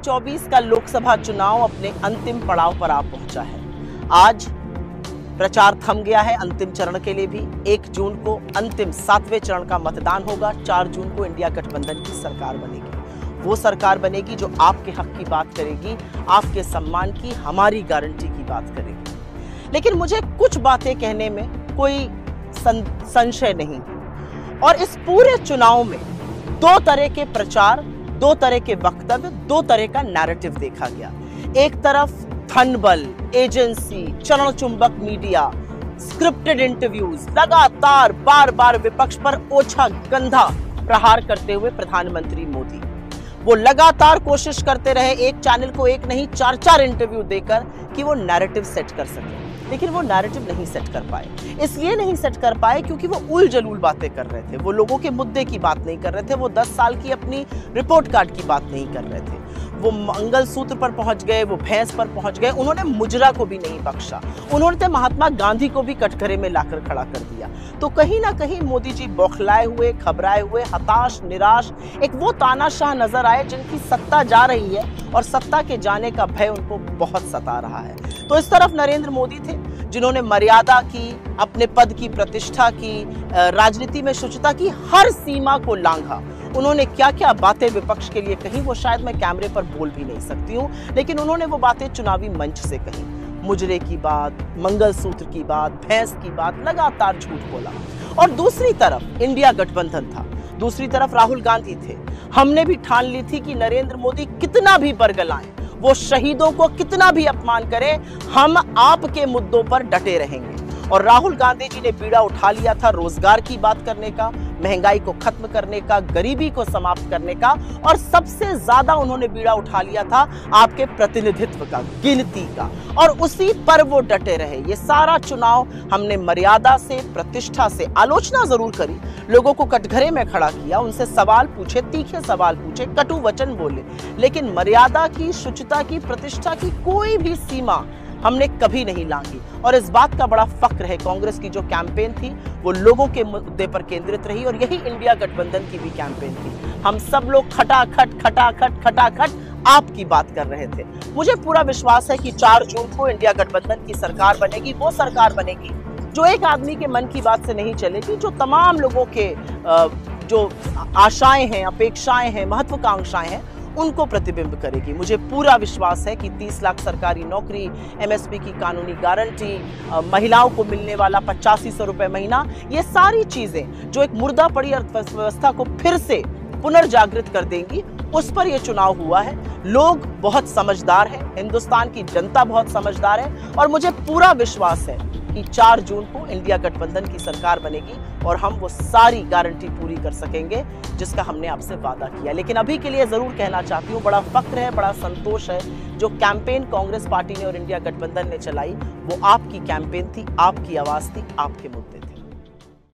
2024 का लोकसभा चुनाव अपने अंतिम पड़ाव पर आ पहुंचा है। आज प्रचार थम गया है अंतिम चरण के लिए भी। 1 जून को अंतिम 7वें चरण का मतदान होगा। 4 जून को इंडिया गठबंधन की सरकार बनेगी। वो सरकार बनेगी जो आपके हक की बात करेगी, आपके सम्मान की, हमारी गारंटी की बात करेगी। लेकिन मुझे कुछ बातें कहने में कोई संशय नहीं, और इस पूरे चुनाव में 2 तरह के प्रचार, 2 तरह के वक्तव्य, 2 तरह का नैरेटिव देखा गया। एक तरफ धनबल, एजेंसी, चरण चुंबक मीडिया, स्क्रिप्टेड इंटरव्यूज, लगातार बार बार विपक्ष पर ओछा गंधा प्रहार करते हुए प्रधानमंत्री मोदी वो लगातार कोशिश करते रहे, एक चैनल को एक नहीं 4-4 इंटरव्यू देकर कि वो नैरेटिव सेट कर सके। लेकिन वो नैरेटिव नहीं सेट कर पाए। इसलिए नहीं सेट कर पाए क्योंकि वो उल जलूल बातें कर रहे थे। वो लोगों के मुद्दे की बात नहीं कर रहे थे। वो 10 साल की अपनी रिपोर्ट कार्ड की बात नहीं कर रहे थे। वो मंगलसूत्र पर पहुंच गए, वो भैंस पर पहुंच गए। उन्होंने मुजरा को भी नहीं बख्शा। उन्होंने महात्मा गांधी को भी कटघरे में लाकर खड़ा कर दिया। तो कहीं ना कहीं मोदी जी बौखलाए हुए, घबराए हुए, हताश, निराश, एक वो तानाशाह नजर आए जिनकी सत्ता जा रही है और सत्ता के जाने का भय उनको बहुत सता रहा है। तो इस तरफ नरेंद्र मोदी थे जिन्होंने मर्यादा की, अपने पद की प्रतिष्ठा की, राजनीति में शुचिता की, हर सीमा को लांघा। उन्होंने क्या क्या बातें विपक्ष के लिए कही वो शायद मैं कैमरे पर बोल भी नहीं सकती हूँ, लेकिन उन्होंने वो बातें चुनावी मंच से कही। मुजरे की बात, मंगलसूत्र की बात, भैंस की बात, लगातार झूठ बोला। और दूसरी तरफ इंडिया गठबंधन था, दूसरी तरफ राहुल गांधी थे। हमने भी ठान ली थी कि नरेंद्र मोदी कितना भी बरगलाएं, वो शहीदों को कितना भी अपमान करें, हम आपके मुद्दों पर डटे रहेंगे। और राहुल गांधी जी ने बीड़ा उठा लिया था रोजगार की बात करने का, महंगाई को खत्म करने का, गरीबी को समाप्त करने का, और सबसे ज्यादा उन्होंने बीड़ा उठा लिया था आपके प्रतिनिधित्व का, गिनती का, और उसी पर वो डटे रहे। ये सारा चुनाव हमने मर्यादा से, प्रतिष्ठा से, आलोचना जरूर करी, लोगों को कटघरे में खड़ा किया, उनसे सवाल पूछे, तीखे सवाल पूछे, कटु वचन बोले, लेकिन मर्यादा की, शुचिता की, प्रतिष्ठा की कोई भी सीमा हमने कभी नहीं लांघी। और इस बात का बड़ा फक्र है, कांग्रेस की जो कैंपेन थी वो लोगों के मुद्दे पर केंद्रित रही, और यही इंडिया गठबंधन की भी कैंपेन थी। हम सब लोग खटाखट आपकी बात कर रहे थे। मुझे पूरा विश्वास है कि 4 जून को इंडिया गठबंधन की सरकार बनेगी। वो सरकार बनेगी जो एक आदमी के मन की बात से नहीं चलेगी, जो तमाम लोगों के जो आशाएं हैं, अपेक्षाएं हैं, महत्वाकांक्षाएं हैं, उनको प्रतिबिंब करेगी। मुझे पूरा विश्वास है कि 30 लाख सरकारी नौकरी, एमएसपी की कानूनी गारंटी, महिलाओं को मिलने वाला 8500 रुपए महीना, ये सारी चीजें जो एक मुर्दा पड़ी अर्थव्यवस्था को फिर से पुनर्जागृत कर देंगी, उस पर यह चुनाव हुआ है। लोग बहुत समझदार हैं, हिंदुस्तान की जनता बहुत समझदार है, और मुझे पूरा विश्वास है कि 4 जून को इंडिया गठबंधन की सरकार बनेगी और हम वो सारी गारंटी पूरी कर सकेंगे जिसका हमने आपसे वादा किया। लेकिन अभी के लिए जरूर कहना चाहती हूँ, बड़ा फक्र है, बड़ा संतोष है, जो कैंपेन कांग्रेस पार्टी ने और इंडिया गठबंधन ने चलाई वो आपकी कैंपेन थी, आपकी आवाज थी, आपके मुद्दे थे।